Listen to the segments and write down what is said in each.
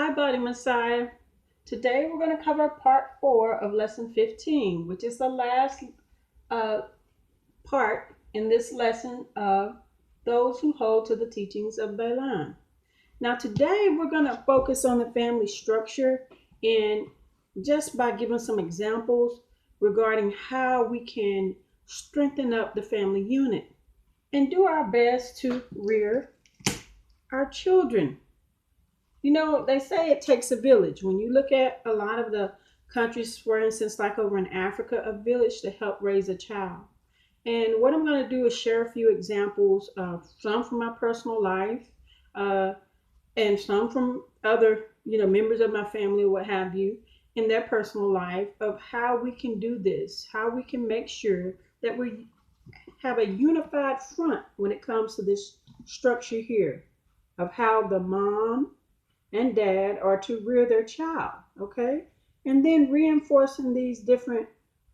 Hi, Body Messiah. Today we're going to cover part 4 of lesson 15, which is the last uh, part in this lesson of those who hold to the teachings of Balaam. Now, today we're going to focus on the family structure and just by giving some examples regarding how we can strengthen up the family unit and do our best to rear our children. You know, they say it takes a village. When you look at a lot of the countries, for instance, like over in Africa, a village to help raise a child. And what I'm going to do is share a few examples, some from my personal life, uh, and some from other, members of my family or what have you, in their personal life of how we can do this, how we can make sure that we have a unified front when it comes to this structure here of how the mom and dad are to rear their child, okay? And then reinforcing these different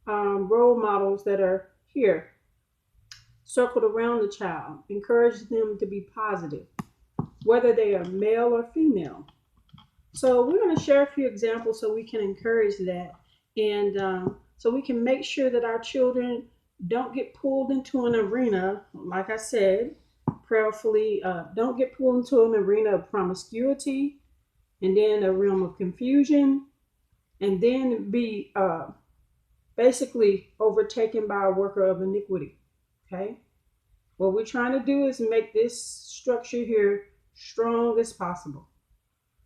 role models that are here, circled around the child, encourage them to be positive, whether they are male or female. So we're going to share a few examples so we can encourage that, and so we can make sure that our children don't get pulled into an arena, like I said, prayerfully, don't get pulled into an arena of promiscuity, and then a realm of confusion, and then be basically overtaken by a worker of iniquity. Okay? What we're trying to do is make this structure here strong as possible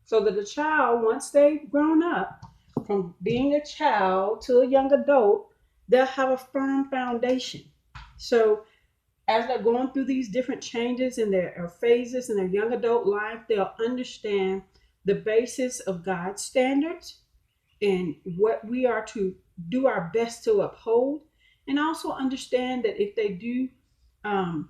so that the child, once they've grown up from being a child to a young adult, they'll have a firm foundation. So as they're going through these different changes in their phases in their young adult life, they'll understand the basis of God's standards and what we are to do our best to uphold, and also understand that if they do um,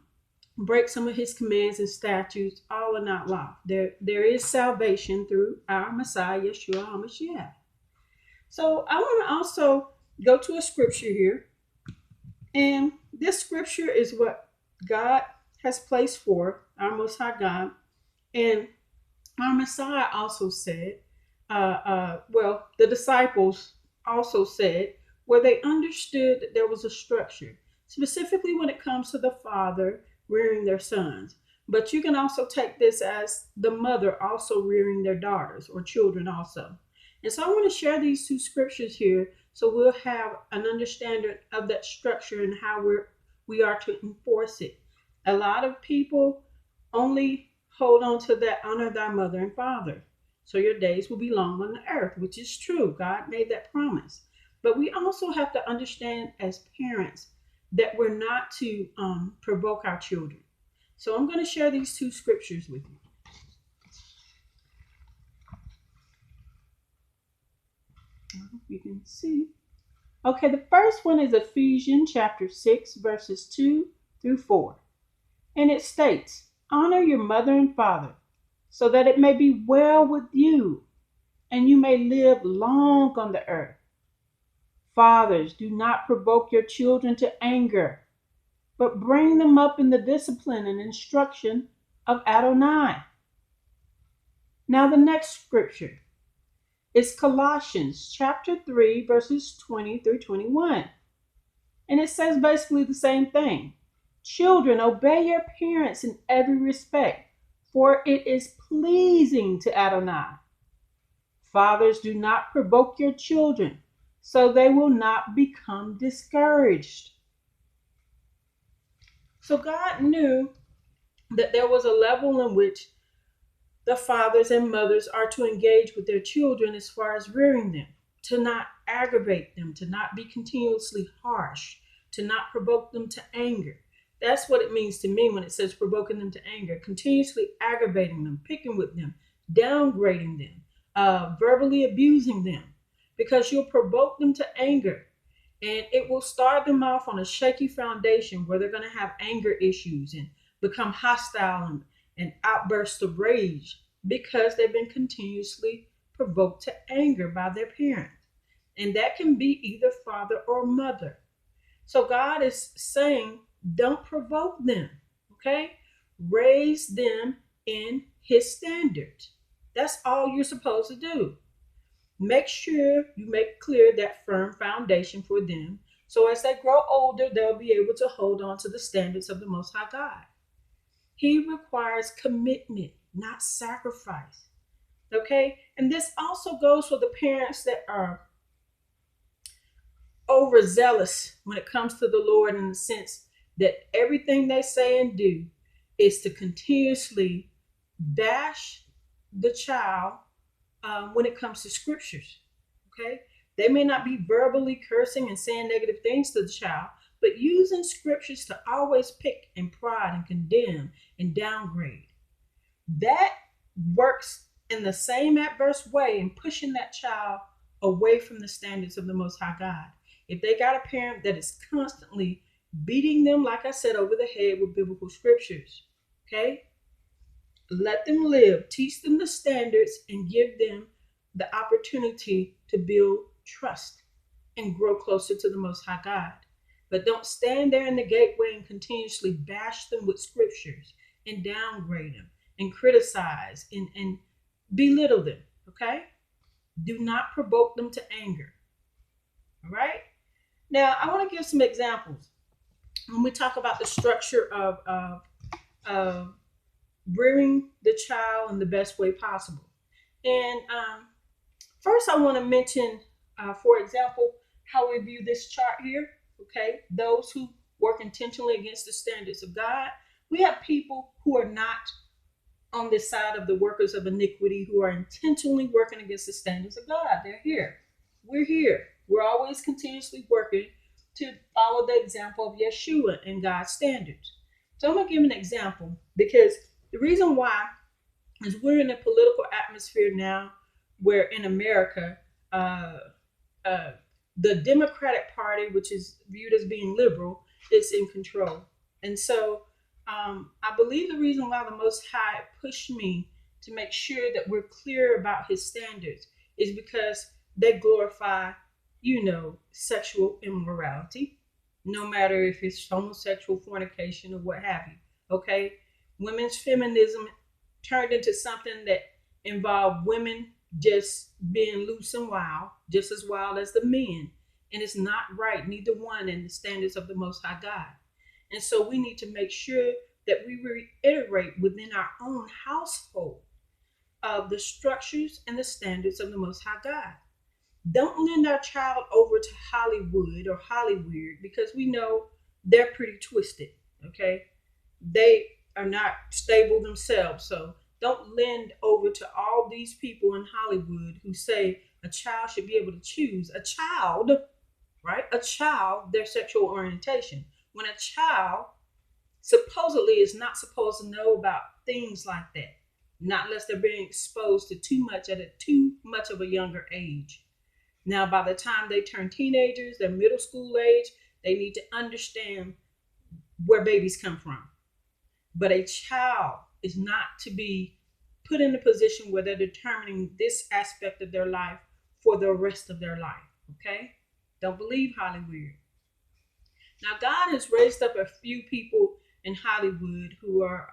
break some of His commands and statutes, all are not lost. There is salvation through our Messiah, Yeshua HaMashiach. So I want to also go to a scripture here, and this scripture is what God has placed for our Most High God, and our Messiah also said, the disciples also said, where they understood that there was a structure, specifically when it comes to the father rearing their sons. But you can also take this as the mother also rearing their daughters or children also. And so I want to share these two scriptures here so we'll have an understanding of that structure and how we are to enforce it. A lot of people only hold on to that honor thy mother and father, so your days will be long on the earth, which is true. God made that promise. But we also have to understand as parents that we're not to provoke our children. So I'm going to share these two scriptures with you. I hope you can see. Okay, the first one is Ephesians chapter 6, verses 2 through 4. And it states, honor your mother and father, so that it may be well with you, and you may live long on the earth. Fathers, do not provoke your children to anger, but bring them up in the discipline and instruction of Adonai. Now the next scripture is Colossians chapter 3, verses 20 through 21. And it says basically the same thing. Children, obey your parents in every respect, for it is pleasing to Adonai. Fathers, do not provoke your children, so they will not become discouraged. So God knew that there was a level in which the fathers and mothers are to engage with their children as far as rearing them, to not aggravate them, to not be continuously harsh, to not provoke them to anger. That's what it means to me when it says provoking them to anger, continuously aggravating them, picking with them, downgrading them, verbally abusing them, because you'll provoke them to anger, and it will start them off on a shaky foundation where they're going to have anger issues and become hostile and outbursts of rage because they've been continuously provoked to anger by their parents. And that can be either father or mother. So God is saying, don't provoke them, okay? Raise them in His standards. That's all you're supposed to do. Make sure you make clear that firm foundation for them so as they grow older, they'll be able to hold on to the standards of the Most High God. He requires commitment, not sacrifice. Okay? And this also goes for the parents that are overzealous when it comes to the Lord, in the sense that everything they say and do is to continuously bash the child when it comes to scriptures. Okay? They may not be verbally cursing and saying negative things to the child, but using scriptures to always pick and prod and condemn and downgrade. That works in the same adverse way in pushing that child away from the standards of the Most High God. If they got a parent that is constantly beating them, like I said, over the head with biblical scriptures, okay? Let them live, teach them the standards, and give them the opportunity to build trust and grow closer to the Most High God. But don't stand there in the gateway and continuously bash them with scriptures and downgrade them and criticize and belittle them, okay? Do not provoke them to anger, all right? Now, I want to give some examples when we talk about the structure of rearing the child in the best way possible. And first, I want to mention, for example, how we view this chart here. Okay, those who work intentionally against the standards of God. We have people who are not on this side of the workers of iniquity, who are intentionally working against the standards of God. They're here. We're here. We're always continuously working to follow the example of Yeshua and God's standards. So I'm going to give an example, because the reason why is we're in a political atmosphere now where in America, the Democratic Party, which is viewed as being liberal, is in control. And so I believe the reason why the Most High pushed me to make sure that we're clear about his standards is because they glorify, sexual immorality, no matter if it's homosexual, fornication, or what have you. Okay? Women's feminism turned into something that involved women just being loose and wild, just as wild as the men. And it's not right, neither one, in the standards of the Most High God. And so we need to make sure that we reiterate within our own household of the structures and the standards of the Most High God. Don't lend our child over to Hollywood or Hollyweird, because we know they're pretty twisted, okay? They are not stable themselves. So don't lend over to all these people in Hollywood who say a child should be able to choose a child, right? A child, their sexual orientation. When a child supposedly is not supposed to know about things like that, not unless they're being exposed to too much at too much of a younger age. Now, by the time they turn teenagers, they're middle school age, they need to understand where babies come from. But a child is not to be put in a position where they're determining this aspect of their life for the rest of their life, okay? Don't believe Hollywood. Now, God has raised up a few people in Hollywood who are,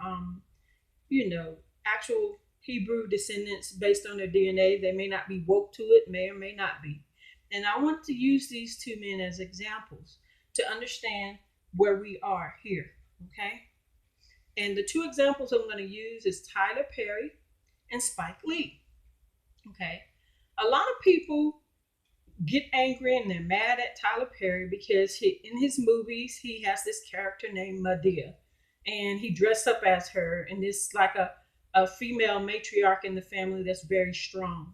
actual Hebrew descendants based on their DNA. They may not be woke to it, may or may not be. And I want to use these two men as examples to understand where we are here, okay? And the two examples I'm going to use is Tyler Perry and Spike Lee, okay? A lot of people get angry and they're mad at Tyler Perry because in his movies, he has this character named Madea, and he dressed up as her, and it's like a female matriarch in the family that's very strong.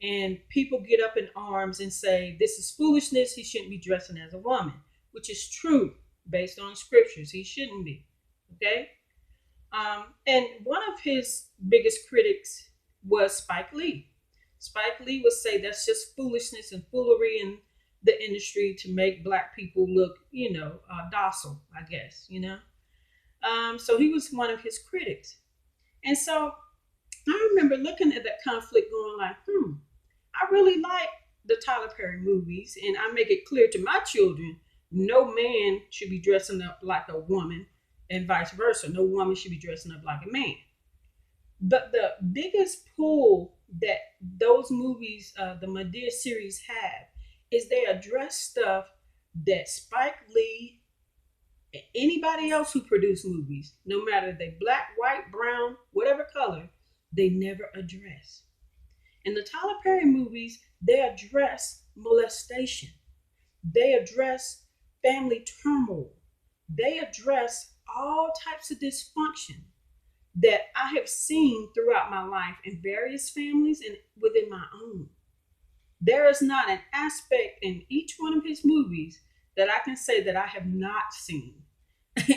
And people get up in arms and say, this is foolishness. He shouldn't be dressing as a woman, which is true based on scriptures. He shouldn't be, okay? And one of his biggest critics was Spike Lee. Spike Lee would say that's just foolishness and foolery in the industry to make Black people look, docile, I guess, So he was one of his critics. And so I remember looking at that conflict going like, I really like the Tyler Perry movies, and I make it clear to my children, no man should be dressing up like a woman and vice versa. No woman should be dressing up like a man. But the biggest pull that those movies, the Madea series, have is they address stuff that Spike Lee and anybody else who produce movies, no matter they black, white, brown, whatever color, they never address. In the Tyler Perry movies, they address molestation. They address family turmoil. They address all types of dysfunction that I have seen throughout my life in various families and within my own. There is not an aspect in each one of his movies that I can say that I have not seen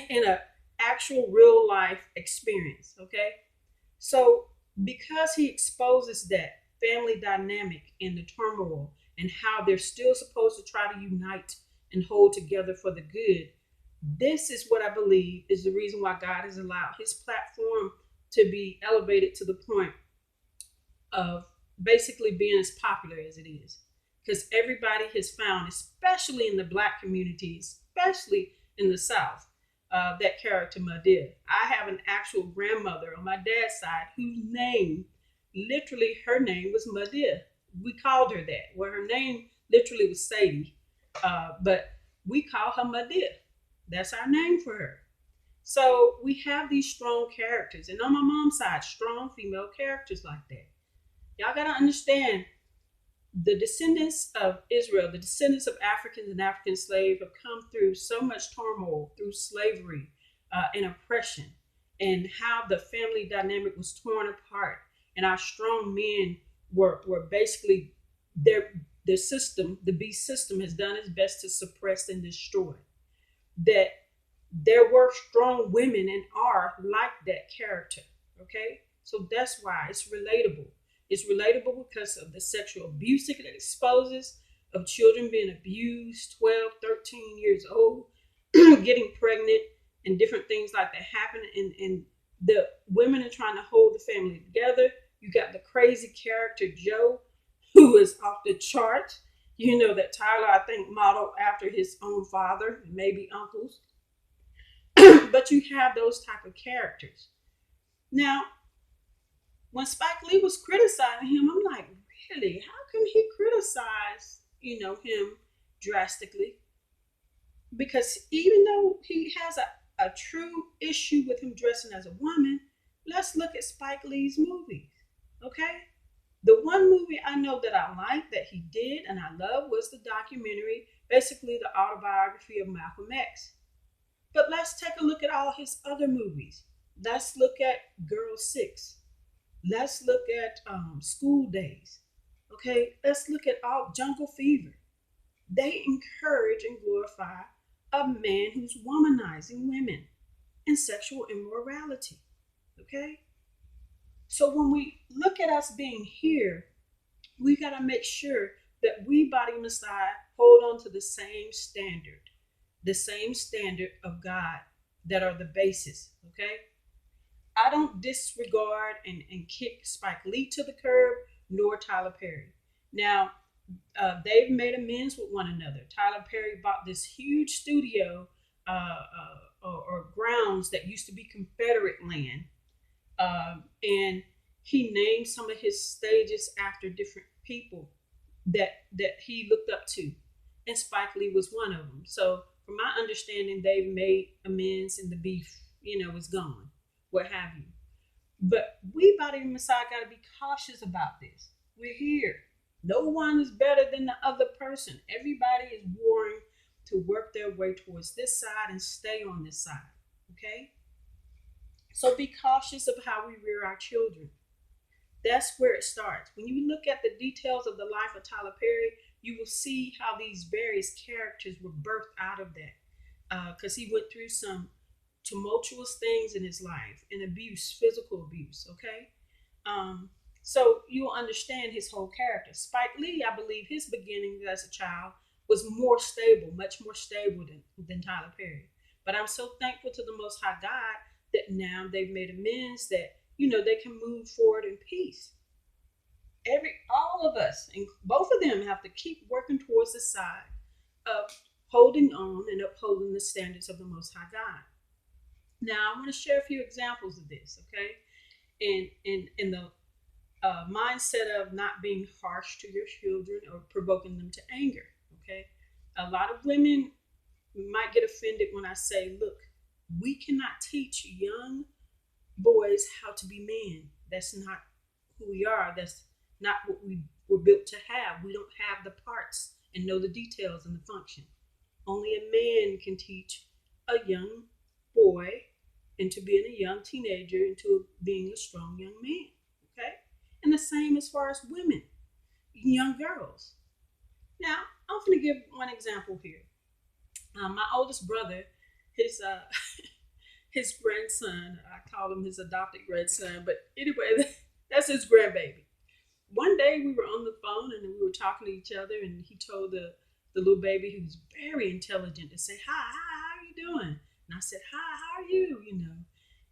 in an actual real life experience. Okay. So, because he exposes that family dynamic in the turmoil and how they're still supposed to try to unite and hold together for the good, this is what I believe is the reason why God has allowed his platform to be elevated to the point of basically being as popular as it is. Because everybody has found, especially in the black community, especially in the South, that character Madea. I have an actual grandmother on my dad's side whose name, literally her name was Madea. We called her that. Well, her name literally was Sadie, but we call her Madea. That's our name for her. So we have these strong characters, and on my mom's side, strong female characters like that. Y'all gotta understand the descendants of Israel, the descendants of Africans and African slaves have come through so much turmoil through slavery and oppression, and how the family dynamic was torn apart, and our strong men were basically their system, the beast system, has done its best to suppress and destroy. That there were strong women and are like that character. Okay, so that's why it's relatable. It's relatable because of the sexual abuse it exposes, of children being abused, 12, 13 years old, getting pregnant, and different things like that happen. And the women are trying to hold the family together. You got the crazy character Joe, who is off the chart. You know that Tyler, I think, modeled after his own father and maybe uncles. But you have those type of characters. Now, when Spike Lee was criticizing him, I'm like, really? How can he criticize, him drastically? Because even though he has a true issue with him dressing as a woman, let's look at Spike Lee's movies. Okay? The one movie I know that I liked that he did and I love was the documentary, basically the autobiography of Malcolm X. But let's take a look at all his other movies. Let's look at Girl 6. Let's look at School Days. Okay, let's look at all Jungle Fever. They encourage and glorify a man who's womanizing women and sexual immorality. Okay, so when we look at us being here, we got to make sure that we, body Messiah, hold on to the same standard of God that are the basis. Okay, I don't disregard and kick Spike Lee to the curb, nor Tyler Perry. Now, they've made amends with one another. Tyler Perry bought this huge studio or grounds that used to be Confederate land, and he named some of his stages after different people that he looked up to, and Spike Lee was one of them. So, from my understanding, they've made amends, and the beef, is gone. What have you? But we, body of Messiah, got to be cautious about this. We're here. No one is better than the other person. Everybody is warring to work their way towards this side and stay on this side. Okay? So be cautious of how we rear our children. That's where it starts. When you look at the details of the life of Tyler Perry, you will see how these various characters were birthed out of that. Because he went through some tumultuous things in his life and abuse, physical abuse. Okay? So you'll understand his whole character. Spike Lee, I believe his beginning as a child was more stable, much more stable than Tyler Perry. But I'm so thankful to the Most High God that now they've made amends, that they can move forward in peace. All of us, and both of them, have to keep working towards the side of holding on and upholding the standards of the Most High God. Now, I want to share a few examples of this, okay? in the mindset of not being harsh to your children or provoking them to anger. Okay, a lot of women might get offended when I say, look, we cannot teach young boys how to be men. That's not who we are. That's not what we were built to have. We don't have the parts and know the details and the function. Only a man can teach a young boy into being a young teenager into being a strong young man. Okay? And the same as far as women, young girls. Now, I'm going to give one example here. My oldest brother, his his grandson, I call him his adopted grandson, but anyway, that's his grandbaby. One day we were on the phone and we were talking to each other, and he told the little baby, who was very intelligent, to say, hi, how are you doing? And I said, hi, how are you?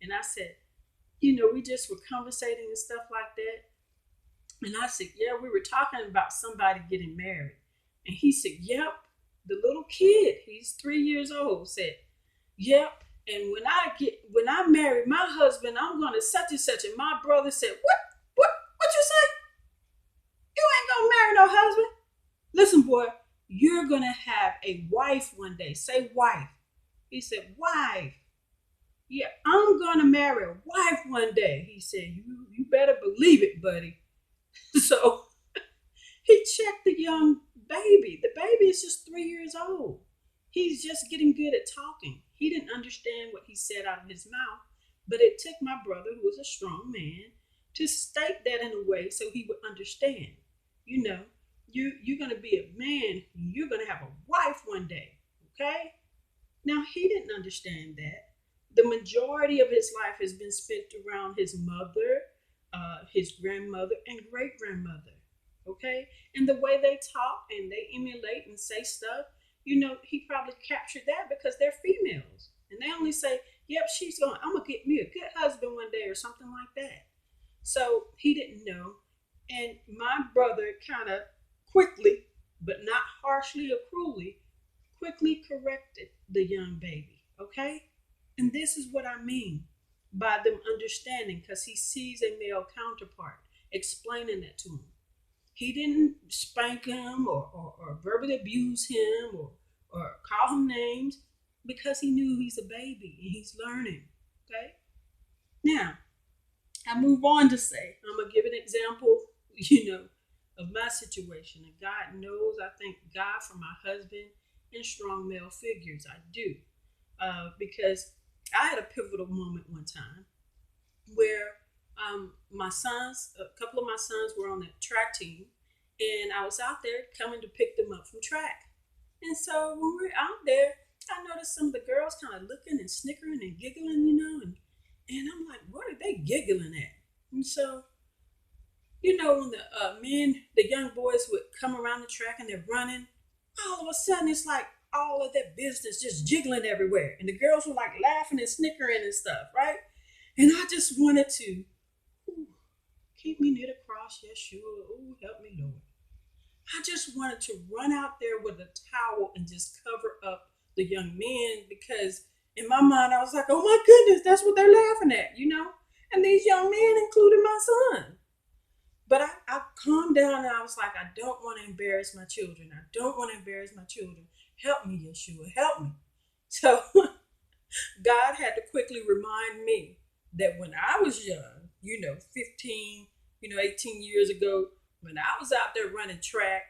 And I said, we just were conversating and stuff like that. And I said, yeah, we were talking about somebody getting married. And he said, yep. The little kid, he's 3 years old, said, yep. And when I marry my husband, I'm gonna such and such. And my brother said, what you say? You ain't gonna marry no husband. Listen, boy, you're gonna have a wife one day. Say wife. He said, wife. Yeah, I'm gonna marry a wife one day. He said, you better believe it, buddy. So he checked the young baby. The baby is just 3 years old. He's just getting good at talking. He didn't understand what he said out of his mouth, but it took my brother, who was a strong man, to state that in a way so he would understand. You're going to be a man. You're going to have a wife one day. Okay? Now, he didn't understand that. The majority of his life has been spent around his mother, his grandmother, and great grandmother. Okay? And the way they talk and they emulate and say stuff, he probably captured that because they're females. And they only say, yep, I'm going to get me a good husband one day or something like that. So he didn't know. And my brother kind of quickly, but not harshly or cruelly, quickly corrected the young baby. Okay? And this is what I mean by them understanding, because he sees a male counterpart explaining it to him. He didn't spank him or verbally abuse him or call him names, because he knew he's a baby and he's learning. Okay? Now, I move on to say, I'm going to give an example, of my situation. And God knows I thank God for my husband and strong male figures. I do. Because I had a pivotal moment one time where a couple of my sons were on the track team, and I was out there coming to pick them up from track. And so when we're out there, I noticed some of the girls kind of looking and snickering and giggling, and I'm like, what are they giggling at? And so, when the young boys would come around the track and they're running, all of a sudden it's like all of that business just jiggling everywhere. And the girls were like laughing and snickering and stuff, right? And I just wanted to, keep me near the cross, Yeshua. Oh, help me, Lord. I just wanted to run out there with a towel and just cover up the young men, because in my mind I was like, oh my goodness, that's what they're laughing at, And these young men, including my son. But I calmed down and I was like, I don't want to embarrass my children. I don't want to embarrass my children. Help me, Yeshua, help me. So God had to quickly remind me that when I was young, 15, 18 years ago, when I was out there running track,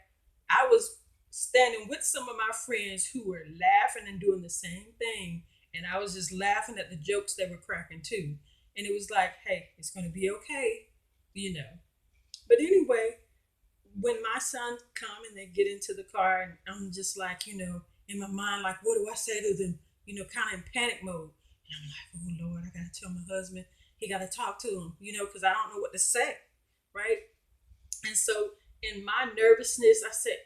I was standing with some of my friends who were laughing and doing the same thing. And I was just laughing at the jokes they were cracking too. And it was like, hey, it's going to be okay, But anyway, when my sons come and they get into the car, and I'm just like, in my mind, like, what do I say to them? Kind of in panic mode. And I'm like, oh Lord, I got to tell my husband, he got to talk to him, because I don't know what to say, right? And so in my nervousness, I said,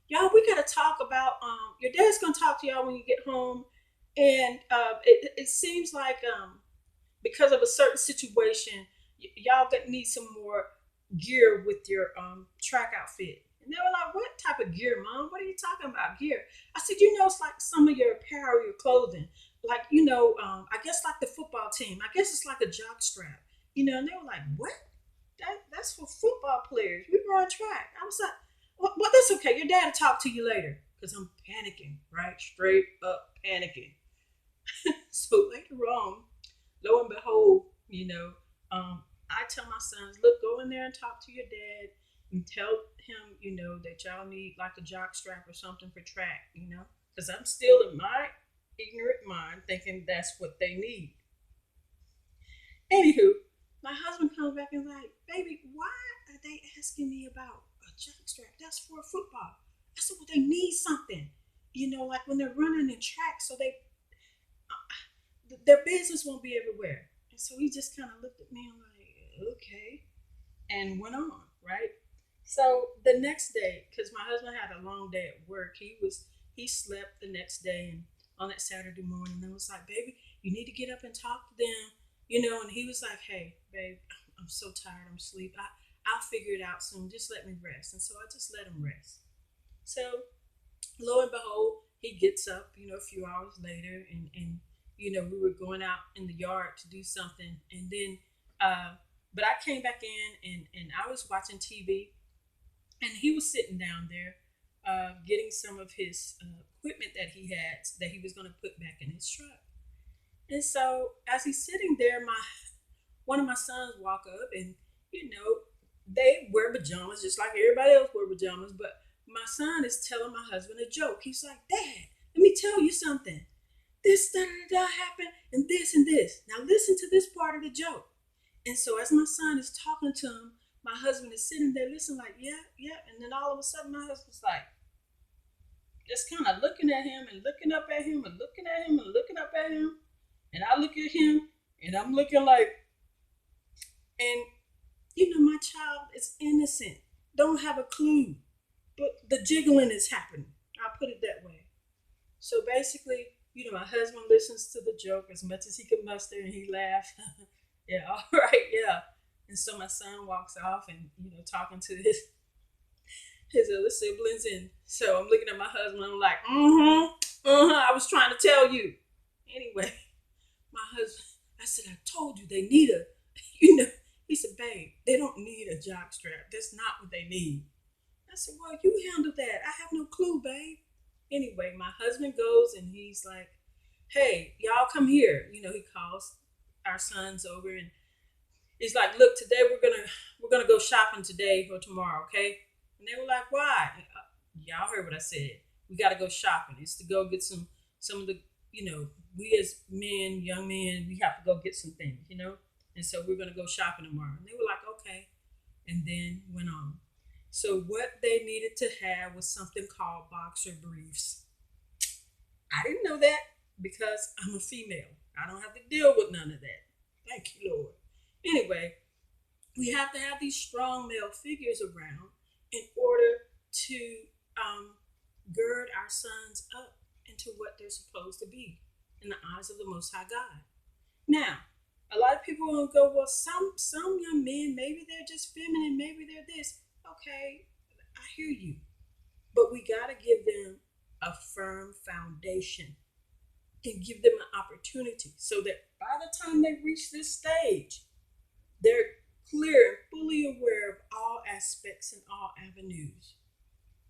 y'all, we got to talk about, your dad's going to talk to y'all when you get home. And it seems like because of a certain situation, y'all need some more gear with your track outfit. And they were like, what type of gear, Mom? What are you talking about, gear? I said, it's like some of your apparel, your clothing. Like, I guess like the football team. I guess it's like a jock strap. And they were like, what? That's for football players. We were on track. I was like, well, that's okay. Your dad will talk to you later. Because I'm panicking, right? Straight up panicking. So later on, lo and behold, I tell my sons, look, go in there and talk to your dad and tell him, that y'all need like a jock strap or something for track, because I'm still in my ignorant mind thinking that's what they need. Anywho, my husband comes back and is like, baby, why are they asking me about a jock strap? That's for football. I said, well, they need something, like when they're running in track, so their business won't be everywhere. And so he just kind of looked at me and like, okay, and went on, right? So the next day, because my husband had a long day at work, he slept the next day, and on that Saturday morning, I was like, baby, you need to get up and talk to them, and he was like, hey, babe, I'm so tired, I'm asleep. I'll figure it out soon. Just let me rest. And so I just let him rest. So lo and behold, he gets up, a few hours later, and we were going out in the yard to do something, and then, but I came back in, and I was watching TV, and he was sitting down there, getting some of his equipment that he had that he was going to put back in his truck. And so as he's sitting there, my one of my sons walk up, and they wear pajamas just like everybody else wear pajamas, but my son is telling my husband a joke. He's like, Dad, let me tell you something. This da da da happened, and this and this. Now listen to this part of the joke. And so as my son is talking to him, my husband is sitting there listening, like, yeah, yeah. And then all of a sudden my husband's like just kind of looking at him and looking up at him and looking at him and looking up at him. And I look at him and I'm looking like, and my child is innocent, don't have a clue, but the jiggling is happening. I'll put it that way. So basically, my husband listens to the joke as much as he can muster, and he laughs. Yeah, all right, yeah. And so my son walks off, and talking to his other siblings, and so I'm looking at my husband. I'm like, I was trying to tell you. Anyway, my husband, I said, I told you they need a, you know. He said, babe, they don't need a jock strap. That's not what they need. I said, well, you handle that. I have no clue, babe. Anyway, my husband goes and he's like, hey, y'all come here. He calls our sons over, and he's like, look, today we're gonna go shopping today or tomorrow, okay? And they were like, why? Y'all heard what I said. We gotta go shopping. It's to go get some of the, we as men, young men, we have to go get some things. And so we're gonna go shopping tomorrow. And they were like, okay. And then went on. So what they needed to have was something called boxer briefs. I didn't know that because I'm a female. I don't have to deal with none of that. Thank you, Lord. Anyway, we have to have these strong male figures around in order to gird our sons up into what they're supposed to be in the eyes of the Most High God. Now, a lot of people will go, well, some young men, maybe they're just feminine, maybe they're this. Okay, I hear you. But we got to give them a firm foundation and give them an opportunity so that by the time they reach this stage, they're clear and fully aware of all aspects and all avenues.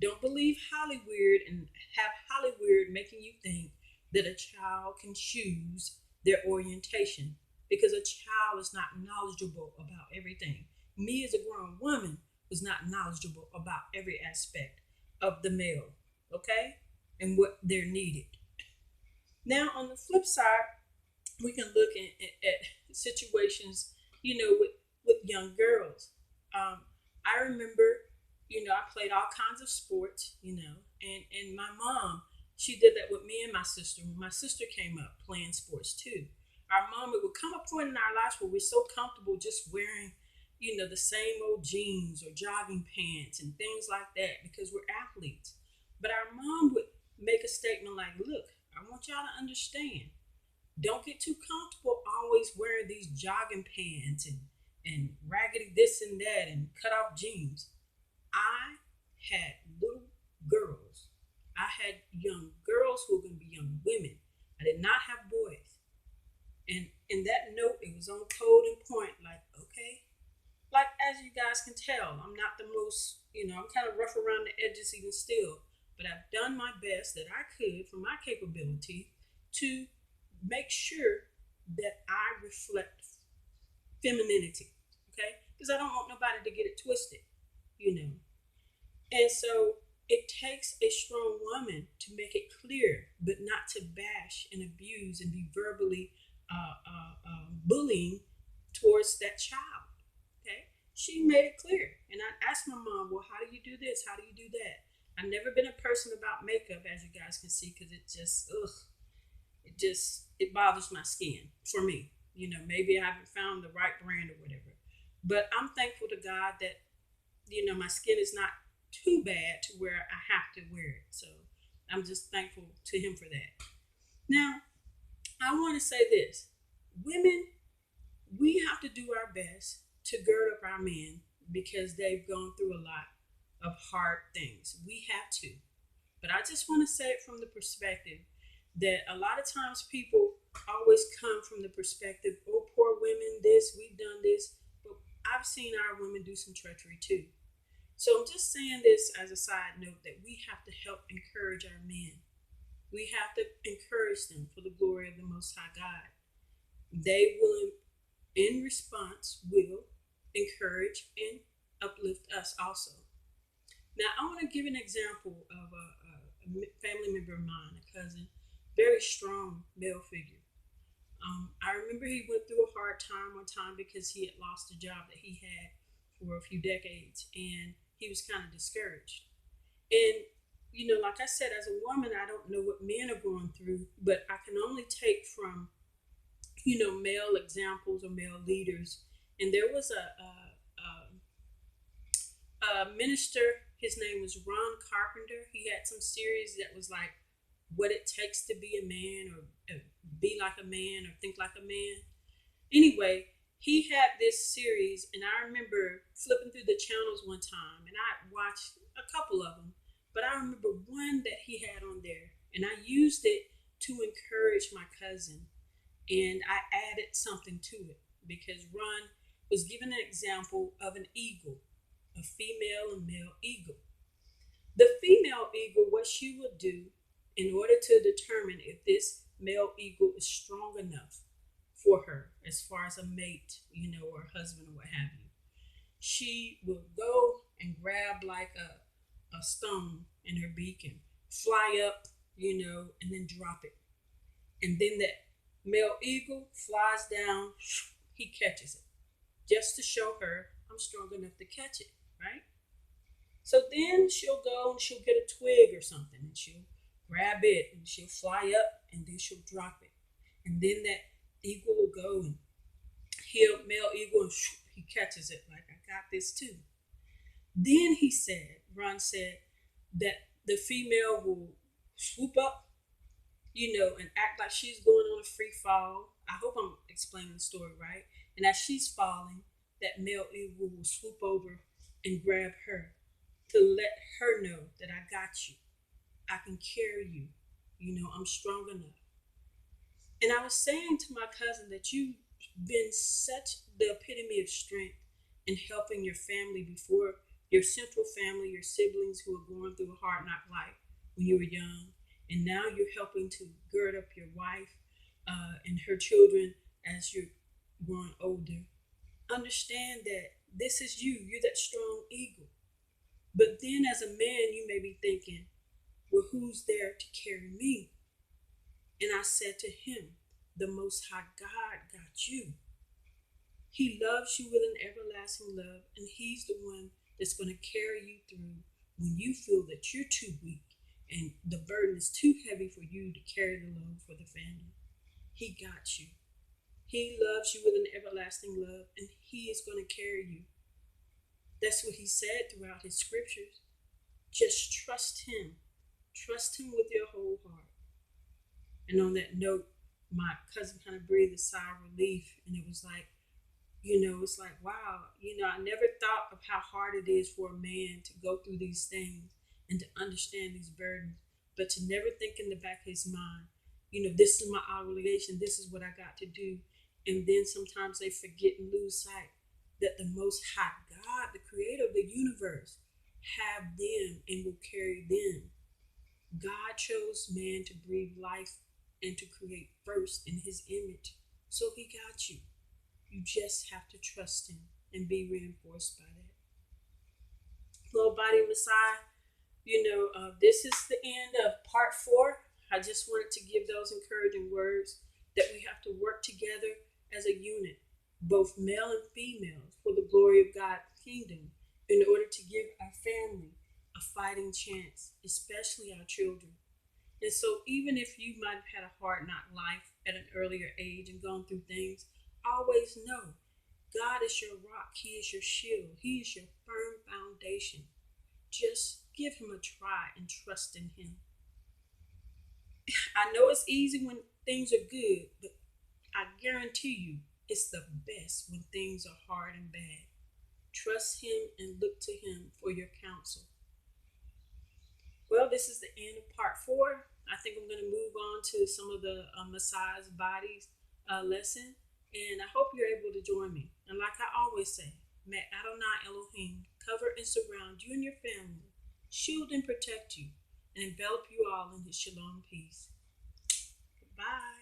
Don't believe Hollywood and have Hollywood making you think that a child can choose their orientation, because a child is not knowledgeable about everything. Me as a grown woman was not knowledgeable about every aspect of the male, okay? And what they're needed. Now, on the flip side, we can look at situations, with young girls. I remember, I played all kinds of sports, and my mom, she did that with me and my sister. When my sister came up playing sports too, our mom, it would come a point in our lives where we're so comfortable just wearing, the same old jeans or jogging pants and things like that because we're athletes. But our mom would make a statement like, look, I want y'all to understand, don't get too comfortable always wearing these jogging pants and raggedy this and that and cut off jeans. I had little girls. I had young girls who were going to be young women. I did not have boys. And in that note, it was on code and point, like, Like, as you guys can tell, I'm not the most, I'm kind of rough around the edges even still, but I've done my best that I could for my capability to make sure that I reflect femininity, okay? Because I don't want nobody to get it twisted, you know. And so it takes a strong woman to make it clear, but not to bash and abuse and be verbally bullying towards that child. Okay, she made it clear, and I asked my mom, "Well, how do you do this? How do you do that?" I've never been a person about makeup, as you guys can see, because it bothers my skin for me. Maybe I haven't found the right brand or whatever. But I'm thankful to God that my skin is not too bad to where I have to wear it. So I'm just thankful to Him for that. Now, I want to say this: women, we have to do our best to gird up our men because they've gone through a lot of hard things. We have to. But I just want to say it from the perspective that a lot of times people always come from the perspective, oh, poor women, this, we've done this. But I've seen our women do some treachery too. So I'm just saying this as a side note that we have to help encourage our men. We have to encourage them for the glory of the Most High God. They will, in response, will encourage and uplift us also. Now, I want to give an example of a family member of mine, a cousin, very strong male figure. I remember he went through a hard time one time because he had lost a job that he had for a few decades, and he was kind of discouraged. And like I said, as a woman, I don't know what men are going through, but I can only take from male examples or male leaders. And there was a minister. His name was Ron Carpenter. He had some series that was like what it takes to be a man, or be like a man, or think like a man. Anyway, he had this series, and I remember flipping through the channels one time, and I watched a couple of them, but I remember one that he had on there, and I used it to encourage my cousin, and I added something to it because Ron was giving an example of an eagle, a female and male eagle. The female eagle, what she would do in order to determine if this male eagle is strong enough for her as far as a mate, or a husband or what have you, she will go and grab like a stone in her beak and fly up, and then drop it. And then that male eagle flies down, he catches it just to show her I'm strong enough to catch it, right? So then she'll go and she'll get a twig or something and she'll grab it and she'll fly up and then she'll drop it. And then that eagle will go and male eagle, and he catches it like, I got this too. Then Ron said that the female will swoop up, and act like she's going on a free fall. I hope I'm explaining the story right. And as she's falling, that male eagle will swoop over and grab her to let her know that I got you. I can carry you. I'm strong enough. And I was saying to my cousin that you've been such the epitome of strength in helping your family before, your central family, your siblings who are going through a hard knock life when you were young. And now you're helping to gird up your wife and her children as you're growing older. Understand that this is you. You're that strong eagle. But then as a man, you may be thinking, well, who's there to carry me? And I said to him, the Most High God got you. He loves you with an everlasting love, and He's the one that's going to carry you through when you feel that you're too weak and the burden is too heavy for you to carry the load for the family. He got you. He loves you with an everlasting love, and He is going to carry you. That's what He said throughout His scriptures. Just trust Him. Trust Him with your whole heart. And on that note, my cousin kind of breathed a sigh of relief, and it was like, it's like, wow, I never thought of how hard it is for a man to go through these things and to understand these burdens, but to never think in the back of his mind, this is my obligation, this is what I got to do. And then sometimes they forget and lose sight that the Most High God, the creator of the universe, have them and will carry them. God chose man to breathe life and to create first in his image. So he got you. You just have to trust him and be reinforced by that. Little body Messiah, this is the end of part 4. I just wanted to give those encouraging words that we have to work together as a unit, both male and female, for the glory of God's kingdom, in order to give our family a fighting chance, especially our children. And so, even if you might have had a hard knock life at an earlier age and gone through things, always know God is your rock, He is your shield, He is your firm foundation. Just give Him a try and trust in Him. I know it's easy when things are good, but I guarantee you it's the best when things are hard and bad. Trust Him and look to Him for your counsel. Well, this is the end of part 4. I think I'm going to move on to some of the Messiah's bodies lesson. And I hope you're able to join me. And like I always say, may Adonai Elohim cover and surround you and your family, shield and protect you, and envelop you all in His shalom peace. Bye.